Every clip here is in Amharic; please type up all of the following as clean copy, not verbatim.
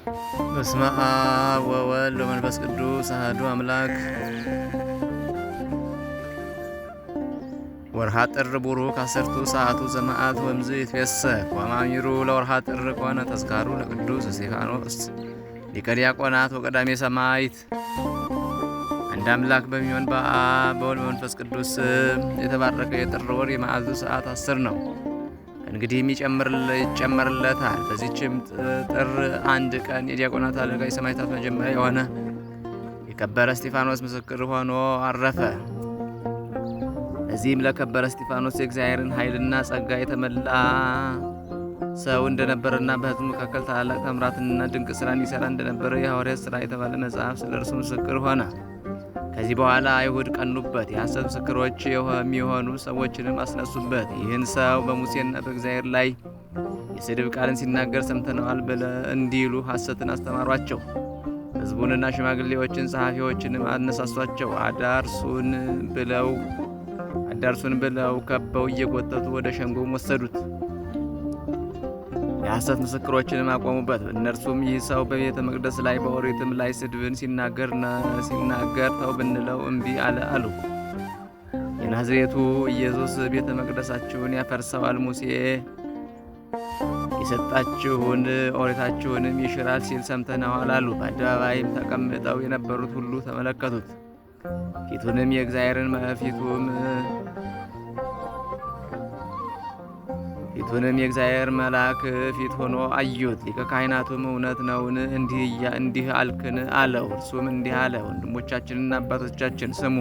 በስመ አብ ወወልድ ወመንፈስ ቅዱስ አሐዱ አምላክ። ወርሃ ጥር ቡሩክ አሰርቱ ሰዓቱ ዘመዓት ወምዝ ይትፌሰህ ወማሚሩ ለወርሃ ጥር ኮነ ተዝካሩ ለቅዱስ እስጢፋኖስ ሊቀ ዲያቆናት ወቀዳሜ ሰማዕት። አንድ አምላክ በሚሆን በአብ በወልድ በመንፈስ ቅዱስ የተባረከ የጥር ወር የመዓልቱ ሰዓት 10 ነው። እንግዲህም ይጨመርለታል። በዚህችም ጥር 1 ቀን የዲያቆናት አለቃ የሰማዕታት መጀመሪያ የሆነ የከበረ እስጢፋኖስ ምስክር ሆኖ አረፈ። እዚህም ለከበረ እስጢፋኖስ የእግዚአብሔርን ኃይልና ጸጋ የተመላ ሰው እንደነበረና በሕዝቡ መካከል ታላላቅ ተአምራትንና ድንቅ ስራን ይሰራ እንደነበረ የሐዋርያት ሥራ የተባለ መጽሐፍ ስለ እርሱ ምስክር ሆነ። ከዚህ በኋላ አይሁድ ቀኑበት፣ የሐሰት ምስክሮች የሚሆኑ ሰዎችንም አስነሱበት። ይህን ሰው በሙሴና በእግዚአብሔር ላይ የስድብ ቃልን ሲናገር ሰምተነዋል እንዲሉ ሐሰትን አስተማሯቸው። ሕዝቡንና ሽማግሌዎችን ጸሐፊዎችንም አነሳሷቸው። አዳርሱን ብለው ከበው እየጎተቱ ወደ ሸንጎም ወሰዱት። የሐሰት ምስክሮችንም አቆሙበት። እነርሱም ይህ ሰው በቤተ መቅደስ ላይ በኦሪትም ላይ ስድብን ሲናገር ተው ብንለው እምቢ አለ አሉ። የናዝሬቱ ኢየሱስ ቤተ መቅደሳችሁን ያፈርሰዋል፣ ሙሴ የሰጣችሁን ኦሪታችሁንም ይሽራል ሲል ሰምተነዋል አሉ። በአደባባይም ተቀምጠው የነበሩት ሁሉ ተመለከቱት። ፊቱንም የእግዚአብሔርን የእግዚአብሔር መልአክ ፊት ሆኖ አዩት። ሊቀ ካህናቱም እውነት ነውን? እንዲህ አልክን? አለው። እርሱም እንዲህ አለ፣ ወንድሞቻችንና አባቶቻችን ስሙ።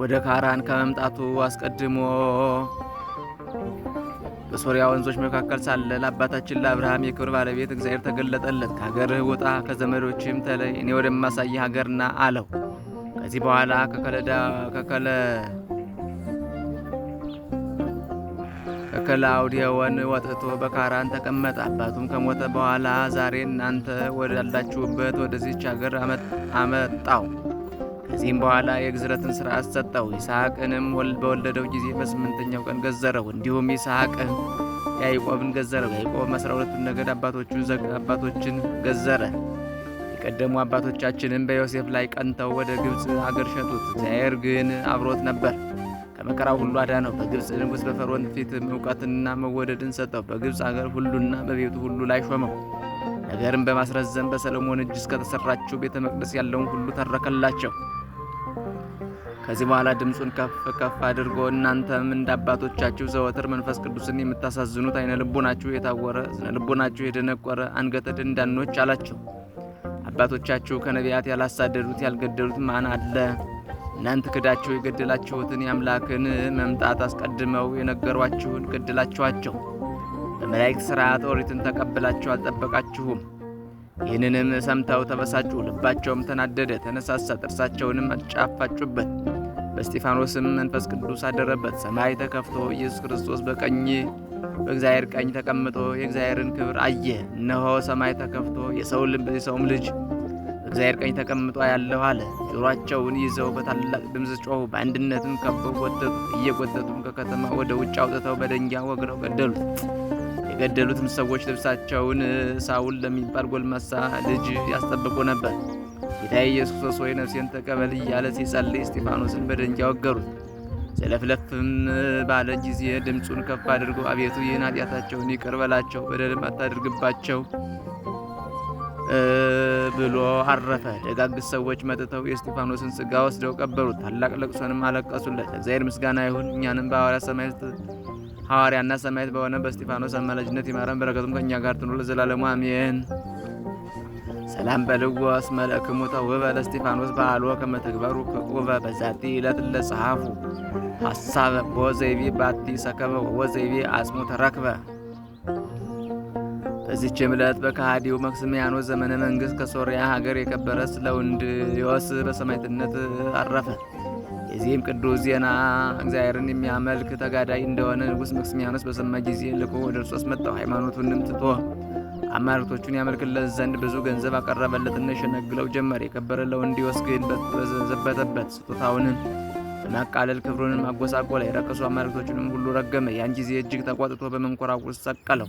ወደ ካራን ከመምጣቱ አስቀድሞ በሶርያ ወንዞች መካከል ሳለ ለአባታችን ለአብርሃም የክብር ባለቤት እግዚአብሔር ተገለጠለት። ከሀገርህ ውጣ፣ ከዘመዶችም ተለይ፣ እኔ ወደማሳይህ ሀገር ና አለው። ከዚህ በኋላ ከከላውዴዎን ወጥቶ በካራን ተቀመጠ። አባቱም ከሞተ በኋላ ዛሬ እናንተ ወዳላችሁበት ወደዚች ሀገር አመጣው። ከዚህም በኋላ የግዝረትን ሥርዓት ሰጠው። ይስሐቅንም በወለደው ጊዜ በ8ኛው ቀን ገዘረው። እንዲሁም ይስሐቅ ያዕቆብን ገዘረው። ያዕቆብም 12ቱን ነገድ አባቶችን ገዘረ። የቀደሙ አባቶቻችንም በዮሴፍ ላይ ቀንተው ወደ ግብፅ አገር ሸጡት። እግዚአብሔር ግን አብሮት ነበር፣ ከመከራው ሁሉ አዳነው። በግብፅ ንጉሥ በፈርዖን ፊትም እውቀትንና መወደድን ሰጠው። በግብፅ አገር ሁሉና በቤቱ ሁሉ ላይ ሾመው። ነገርም በማስረዘም በሰሎሞን እጅ እስከተሰራችው ቤተ መቅደስ ያለውን ሁሉ ተረከላቸው። ከዚህ በኋላ ድምፁን ከፍ ከፍ አድርጎ እናንተም እንደ አባቶቻችሁ ዘወትር መንፈስ ቅዱስን የምታሳዝኑት ዓይነ ልቦናችሁ የታወረ ስነ ልቦናችሁ የደነቆረ አንገተ ደንዳኖች አላቸው። አባቶቻችሁ ከነቢያት ያላሳደዱት ያልገደሉት ማን አለ? እናንተ ክዳችሁ የገደላችሁትን የአምላክን መምጣት አስቀድመው የነገሯችሁን ገደላችኋቸው። በመላእክት ሥርዓት ኦሪትን ተቀብላችሁ አልጠበቃችሁም። ይህንንም ሰምተው ተበሳጩ፣ ልባቸውም ተናደደ፣ ተነሳሳ። ጥርሳቸውንም አጫፋጩበት። በእስጢፋኖስም መንፈስ ቅዱስ አደረበት። ሰማይ ተከፍቶ ኢየሱስ ክርስቶስ በእግዚአብሔር ቀኝ ተቀምጦ የእግዚአብሔርን ክብር አየ። እነሆ ሰማይ ተከፍቶ የሰውም ልጅ በእግዚአብሔር ቀኝ ተቀምጦ ያለሁ አለ። ጆሮአቸውን ይዘው በታላቅ ድምፅ ጮኹ። በአንድነትም ከበው ጎተቱት። እየጎተቱም ከከተማ ወደ ውጭ አውጥተው በደንጊያ ወግረው ገደሉት። የገደሉትም ሰዎች ልብሳቸውን ሳውል ለሚባል ጎልማሳ ልጅ ያስጠብቁ ነበር። ጌታ ኢየሱስ ክርስቶስ ሆይ ነፍሴን ተቀበል እያለ ሲጸልይ እስጢፋኖስን በደንጊያ ወገሩት። ዘለፍለፍም ባለ ጊዜ ድምፁን ከፍ አድርጎ አቤቱ ይህን ኃጢአታቸውን ይቅር በላቸው፣ በደልም አታድርግባቸው ብሎ አረፈ። ደጋግ ሰዎች መጥተው የእስጢፋኖስን ሥጋ ወስደው ቀበሩት። ታላቅ ለቅሶንም አለቀሱለት። እግዚአብሔር ምስጋና ይሁን። እኛንም ሐዋርያና ሰማዕት በሆነ በእስጢፋኖስ አማላጅነት ይማረን፣ በረከቱም ከእኛ ጋር ትኑር ለዘላለሙ አሜን። ሰላም በልዎ እስመ ለክሙ ተውህበ ለእስጢፋኖስ በዓሎ ከመ ተግበሩ ክቁበ በዛቲ ዕለት ለጸሐፉ ሐሳበ ወዘይቤ ባቲ ሰከበ ወዘይቤ አጽሙ ተረክበ። በዚህችም ዕለት በከሃዲው መክስምያኖስ ዘመነ መንግሥት ከሶርያ ሀገር የከበረ ስለውንድዮስ በሰማዕትነት አረፈ። የዚህም ቅዱስ ዜና እግዚአብሔርን የሚያመልክ ተጋዳይ እንደሆነ ንጉሥ መክስምያኖስ በሰማ ጊዜ ልኮ ወደ እርሱ አስመጣው። ሃይማኖቱንም ትቶ አማልክቶቹን ያመልክለት ዘንድ ብዙ ገንዘብ አቀረበለትና ይሸነግለው ጀመር። የከበረ ለውንድዮስ ግን በዘበተበት። ስጦታውንም በማቃለል ክብሩንም አጎሳቆለ። የረከሱ አማልክቶችንም ሁሉ ረገመ። ያን ጊዜ እጅግ ተቆጥቶ በመንኮራኩር ሰቀለው።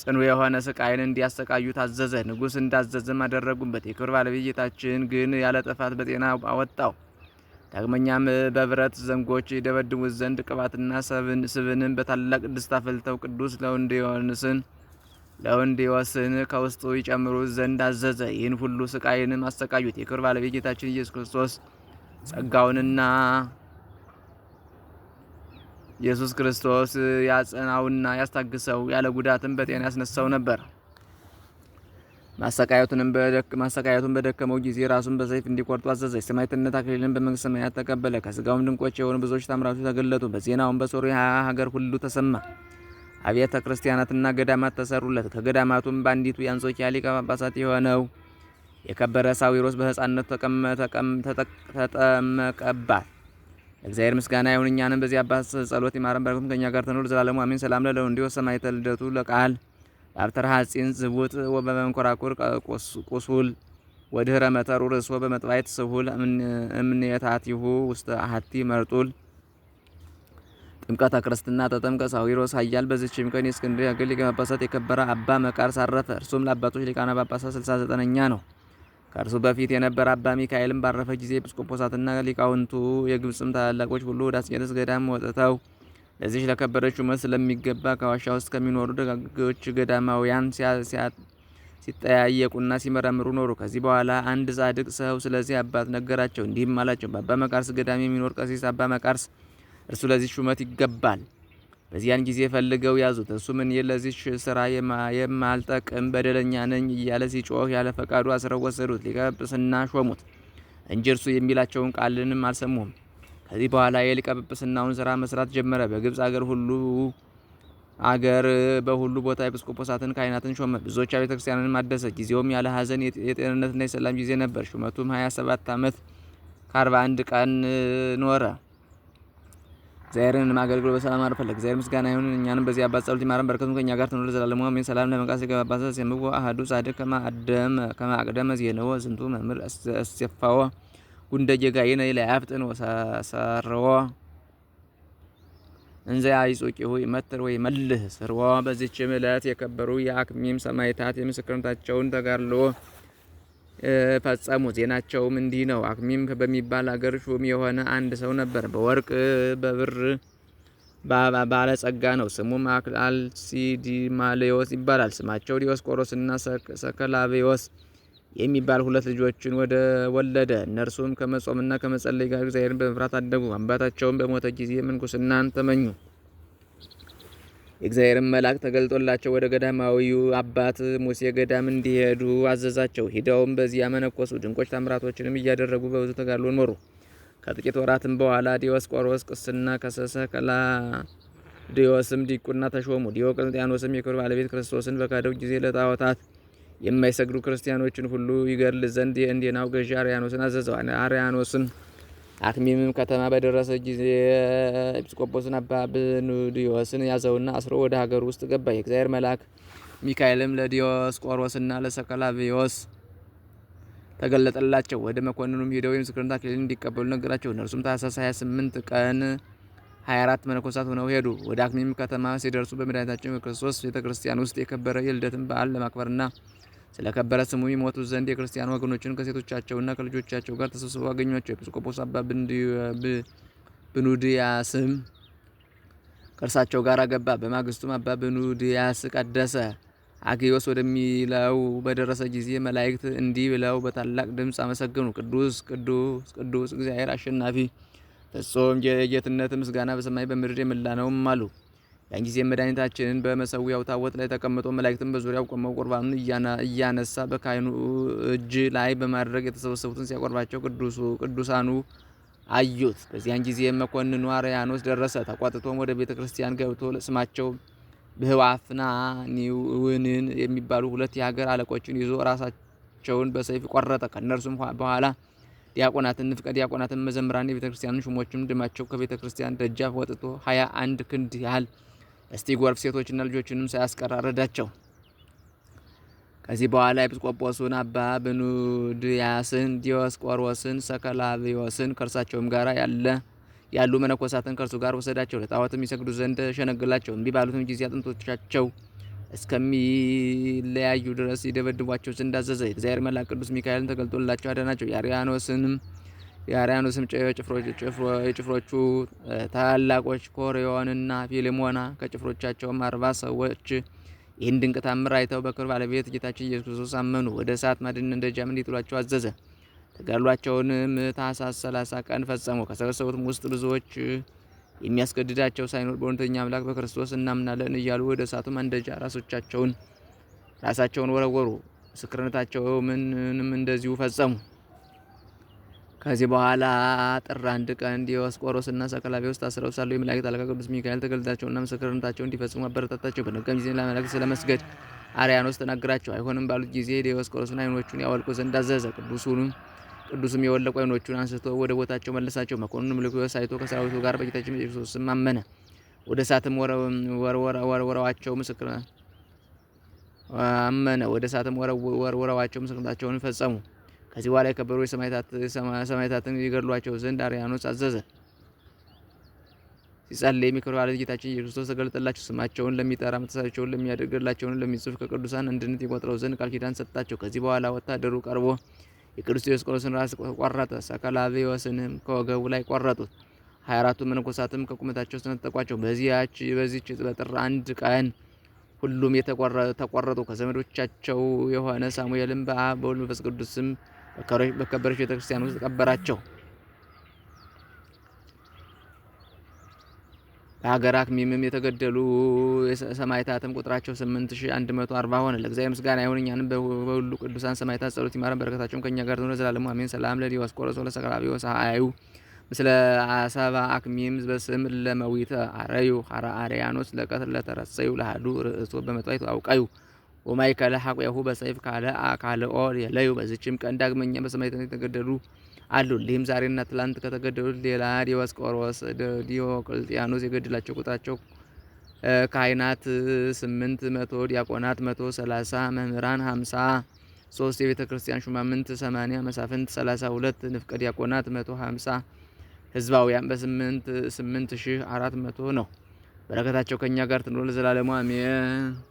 ጽኑ የሆነ ስቃይን እንዲያሰቃዩ ታዘዘ። ንጉሥ እንዳዘዘም አደረጉበት። የክብር ባለቤት ጌታችን ግን ያለ ጥፋት በጤና አወጣው። ዳግመኛም በብረት ዘንጎች ይደበድቡት ዘንድ ቅባትና ስብንም በታላቅ ድስት አፈልተው ቅዱስ ለውንዲዮስን ከውስጡ ይጨምሩት ዘንድ አዘዘ። ይህን ሁሉ ስቃይንም አሰቃዩት። የክብር ባለቤት ጌታችን ኢየሱስ ክርስቶስ ያጸናውና ያስታግሰው፣ ያለ ጉዳትም በጤና ያስነሳው ነበር። ማሰቃየቱን በደከመው ጊዜ ራሱን በሰይፍ እንዲቆርጡ አዘዘ። የሰማዕትነት አክሊልን በመንግሥተ ሰማያት ተቀበለ። ከሥጋውም ድንቆች የሆኑ ብዙዎች ታምራቶች ተገለጡ። በዜናውም በሶርያ ሀገር ሁሉ ተሰማ። አብያተ ክርስቲያናትና ገዳማት ተሰሩለት። ከገዳማቱም በአንዲቱ የአንጾኪያ ሊቀ ጳጳሳት የሆነው የከበረ ሳዊሮስ በሕፃንነቱ ተጠመቀባት። ለእግዚአብሔር ምስጋና ይሁን፣ እኛንም በዚህ አባት ጸሎት ይማረን፣ በረከቱም ከእኛ ጋር ትኑር ዘላለሙ አሜን። ሰላም ለእንዲሆስ ሰማዕተ ልደቱ ለቃል በአብተር ሐጺን ዝቡጥ ወበመንኮራኩር ቁሱል ወድህረ መተሩ ርእሶ በመጥባይት ስሁል እምኔታቲሁ ውስተ አሐቲ መርጡል። ጥምቀተ ክርስትና ተጠምቀ ሳዊሮስ ኃያል። በዚችም ቀን የእስክንድርያ ሀገር ሊቀ ጳጳሳት የከበረ አባ መቃርስ አረፈ። እርሱም ለአባቶች ሊቃነ ጳጳሳት 69ኛ ነው። ከእርሱ በፊት የነበረ አባ ሚካኤልም ባረፈ ጊዜ ኤጲስቆጶሳትና ሊቃውንቱ የግብፅም ታላላቆች ሁሉ ወደ አስቄጥስ ገዳም ወጥተው ለዚህ ለከበረች ሹመት ስለሚገባ ከዋሻ ውስጥ ከሚኖሩ ደጋጎች ገዳማውያን ሲጠያየቁና ሲመረምሩ ኖሩ። ከዚህ በኋላ አንድ ጻድቅ ሰው ስለዚህ አባት ነገራቸው። እንዲህም አላቸው፣ በአባ መቃርስ ገዳም የሚኖር ቀሲስ አባ መቃርስ እርሱ ለዚህ ሹመት ይገባል። በዚያን ጊዜ ፈልገው ያዙት። እርሱም እኔ ለዚህ ስራ የማልጠቅም በደለኛ ነኝ እያለ ሲጮህ ያለ ፈቃዱ አስረው ወሰዱት። ሊቀ ጵጵስና ሾሙት እንጂ እርሱ የሚላቸውን ቃልንም አልሰሙም። ከዚህ በኋላ የሊቀ ጵጵስናውን ስራ መስራት ጀመረ። በግብፅ አገር በሁሉ ቦታ ኤጲስቆጶሳትን ካህናትን ሾመ። ብዙዎች ቤተ ክርስቲያንን አደሰ። ጊዜውም ያለ ሐዘን የጤንነትና የሰላም ጊዜ ነበር። ሹመቱም 27 ዓመት ከ41 ቀን ኖረ። እግዚአብሔርን ማገልገል በሰላም አረፈ። ለእግዚአብሔር ምስጋና ይሁን፣ እኛንም በዚህ አባት ጸሎት ይማረን፣ በረከቱም ከእኛ ጋር ትኑር ለዘላለሙ አሜን። ሰላም ለመቃርስ ሊቀ ጳጳሳት የምዎ አሐዱ ጻድቅ ከመ አቅደመ ዜነዎ ዝንቱ መምህር አስፋዎ ጉንደ ጀጋይነ ለአፍጥን ወሰረዎ እንዘ ያይጾቂሁ ይመትር ወይ መልህ ስርዎ። በዚህችም ዕለት የከበሩ የአክሚም ሰማዕታት የምስክርነታቸውን ተጋድሎ ፈጸሙ። ዜናቸውም እንዲህ ነው። አክሚም በሚባል አገር ሹም የሆነ አንድ ሰው ነበር። በወርቅ በብር ባለጸጋ ነው። ስሙም አልሲዲማሌዎስ ይባላል። ስማቸው ዲዮስቆሮስና ሰከላቬዎስ የሚባል ሁለት ልጆችን ወለደ። እነርሱም ከመጾምና ከመጸለይ ጋር እግዚአብሔርን በመፍራት አደጉ። አባታቸውም በሞተ ጊዜ ምንኩስናን ተመኙ። የእግዚአብሔርን መልአክ ተገልጦላቸው ወደ ገዳማዊው አባት ሙሴ ገዳም እንዲሄዱ አዘዛቸው። ሂደውም በዚያ መነኮሱ። ድንቆች ታምራቶችንም እያደረጉ በብዙ ተጋድሎ ኖሩ። ከጥቂት ወራትም በኋላ ዲዮስቆሮስ ቅስና ከሰሰ፣ ከላዲዮስም ዲቁና ተሾሙ። ዲዮቅልጥያኖስም የክብር ባለቤት ክርስቶስን በካደው ጊዜ ለጣዖታት የማይሰግዱ ክርስቲያኖችን ሁሉ ይገድል ዘንድ የእንዴናው ገዢ አርያኖስን አዘዘው። አርያኖስም አክሚምም ከተማ በደረሰ ጊዜ ኤጲስቆጶስን አባ ብኑድዮስን ያዘውና አስሮ ወደ ሀገር ውስጥ ገባ። የእግዚአብሔር መልአክ ሚካኤልም ለዲዮስቆሮስና ለሰከላቪዮስ ተገለጠላቸው። ወደ መኮንኑም ሄደው የምስክርነት አክሊልን እንዲቀበሉ ነገራቸው። እነርሱም ታኅሳስ 28 ቀን 24 መነኮሳት ሆነው ሄዱ። ወደ አክሚም ከተማ ሲደርሱ በመድኃኒታችን በክርስቶስ ቤተ ክርስቲያን ውስጥ የከበረ የልደትን በዓል ለማክበርና ስለ ከበረ ስሙ ይሞቱ ዘንድ የክርስቲያን ወገኖችን ከሴቶቻቸውና ከልጆቻቸው ጋር ተሰብስበው አገኟቸው። ኤጲስቆጶስ አባ ብኑድያስም ከእርሳቸው ጋር አገባ። በማግስቱም አባ ብኑድያስ ቀደሰ። አግዮስ ወደሚለው በደረሰ ጊዜ መላእክት እንዲህ ብለው በታላቅ ድምፅ አመሰገኑ። ቅዱስ ቅዱስ ቅዱስ እግዚአብሔር አሸናፊ ፍጹም የጌትነት ምስጋና በሰማይ በምድር የሞላ ነውም አሉ። ያን ጊዜ መድኃኒታችንን በመሰዊያው ታቦት ላይ ተቀምጦ መላእክትን በዙሪያው ቆመው ቁርባኑን እያነሳ በካህኑ እጅ ላይ በማድረግ የተሰበሰቡትን ሲያቆርባቸው ቅዱሳኑ አዩት። በዚያን ጊዜ መኮንኑ አርያኖስ ደረሰ። ተቆጥቶም ወደ ቤተ ክርስቲያን ገብቶ ስማቸው ብህዋፍና ኒውንን የሚባሉ ሁለት የሀገር አለቆችን ይዞ ራሳቸውን በሰይፍ ቆረጠ። ከእነርሱም በኋላ ዲያቆናትን፣ ንፍቀ ዲያቆናትን፣ መዘምራን፣ የቤተ ክርስቲያንን ሹሞችም ደማቸው ከቤተ ክርስቲያን ደጃፍ ወጥቶ 21 ክንድ ያህል እስቲ ጎርፍ ሴቶችና ልጆችንም ሳያስቀር አረዳቸው። ከዚህ በኋላ ኤጲስቆጶሱን አባ ብኑድያስን፣ ዲዮስቆሮስን፣ ሰከላቪዮስን ከእርሳቸውም ጋር ያሉ መነኮሳትን ከእርሱ ጋር ወሰዳቸው። ለጣዖትም ይሰግዱ ዘንድ ሸነገላቸው። እምቢ ባሉትም ጊዜ አጥንቶቻቸው እስከሚለያዩ ድረስ ይደበድቧቸው ዘንድ አዘዘ። የእግዚአብሔር መልአክ ቅዱስ ሚካኤልን ተገልጦላቸው አዳናቸው። የአርያኖስም የጭፍሮቹ ታላቆች ኮሪዮንና ፊልሞና ከጭፍሮቻቸውም 40 ሰዎች ይህን ድንቅ ታምር አይተው በክብር ባለቤት ጌታችን ኢየሱስ ክርስቶስ አመኑ። ወደ እሳት ማንደጃም እንዲጥሏቸው አዘዘ። ተጋድሏቸውንም ታኅሳስ 30 ቀን ፈጸሙ። ከሰበሰቡትም ውስጥ ብዙዎች የሚያስገድዳቸው ሳይኖር በእውነተኛ አምላክ በክርስቶስ እናምናለን እያሉ ወደ እሳቱ ማንደጃ ራሳቸውን ወረወሩ። ምስክርነታቸውንም እንደዚሁ ፈጸሙ። ከዚህ በኋላ ጥር 1 ቀን ዲዮስቆሮስና ሰከላቪዮስ ታስረው ሳሉ የመላእክት አለቃ ቅዱስ ሚካኤል ተገልጣቸውና ምስክርነታቸውን እንዲፈጽሙ አበረታታቸው። በነጋም ጊዜ ለመላእክት ስለመስገድ አርያኖስ ተናገራቸው። አይሆንም ባሉት ጊዜ ዲዮስቆሮስን ዓይኖቹን ያወልቁ ዘንድ አዘዘ። ቅዱስም የወለቁ ዓይኖቹን አንስቶ ወደ ቦታቸው መለሳቸው። መኮንኑ ምልኩስ አይቶ ከሰራዊቱ ጋር በጌታችን በኢየሱስ ስም አመነ። ወደ እሳትም ወረወራቸው። ምስክርነታቸውን ፈጸሙ። ከዚህ በኋላ የከበሩ ሰማዕታትን ይገድሏቸው ዘንድ አርያኖስ አዘዘ። ሲጸልይ የክብር ባለቤት ጌታችን ኢየሱስ ክርስቶስ ተገለጠላቸው። ስማቸውን ለሚጠራ መታሰቢያቸውን ለሚያደርግ ገድላቸውን ለሚጽፍ ከቅዱሳን አንድነት ይቆጥረው ዘንድ ቃል ኪዳን ሰጣቸው። ከዚህ በኋላ ወታደሩ ቀርቦ የቅዱስ ዲዮስቆሮስን ራስ ቆረጠ። ሰከላቪዮስንም ከወገቡ ላይ ቆረጡት። 24ቱ መነኮሳትም ከቁመታቸው ሰነጠቋቸው። በዚህች በጥር 1 ቀን ሁሉም ተቆረጡ። ከዘመዶቻቸው የሆነ ሳሙኤልም በአብ በወልድ በመንፈስ ቅዱስ ስም በከበረች ቤተክርስቲያን ውስጥ ቀበራቸው። በሀገረ አክሚምም የተገደሉ ሰማዕታትም ቁጥራቸው 8140 ሆነ። ለእግዚአብሔር ምስጋና ይሁን፣ እኛንም በሁሉ ቅዱሳን ሰማዕታት ጸሎት ይማረን፣ በረከታቸውም ከእኛ ጋር ትኑር ለዘላለሙ አሜን። ሰላም ለዲዮስቆሮስ ወለሰከላቪዮስ አዩ ምስለ አሰባ አክሚም በስም ለመዊተ አረዩ ሐራ አርያኖስ ለቀትር ለተረሰዩ ለሃዱ ርእሶ በመጥዋይቱ አውቃዩ ወማእከለ ሐቆሁ በሰይፍ ካልኦ የለዩ። በዚችም ቀን ዳግመኛ በሰማዕትነት የተገደሉ አሉ። እሊህም ዛሬና ትላንት ከተገደሉት ሌላ ዲዮስቆሮስ፣ ዲዮቅልጥያኖስ የገደላቸው ቁጥራቸው ካህናት 800፣ ዲያቆናት 130፣ መምህራን 53፣ የቤተ ክርስቲያን ሹማምንት 80፣ መሳፍንት 32፣ ንፍቀ ዲያቆናት 150፣ ሕዝባውያን በ8400 ነው። በረከታቸው ከእኛ ጋር ትኑር ለዘላለሙ አሜን።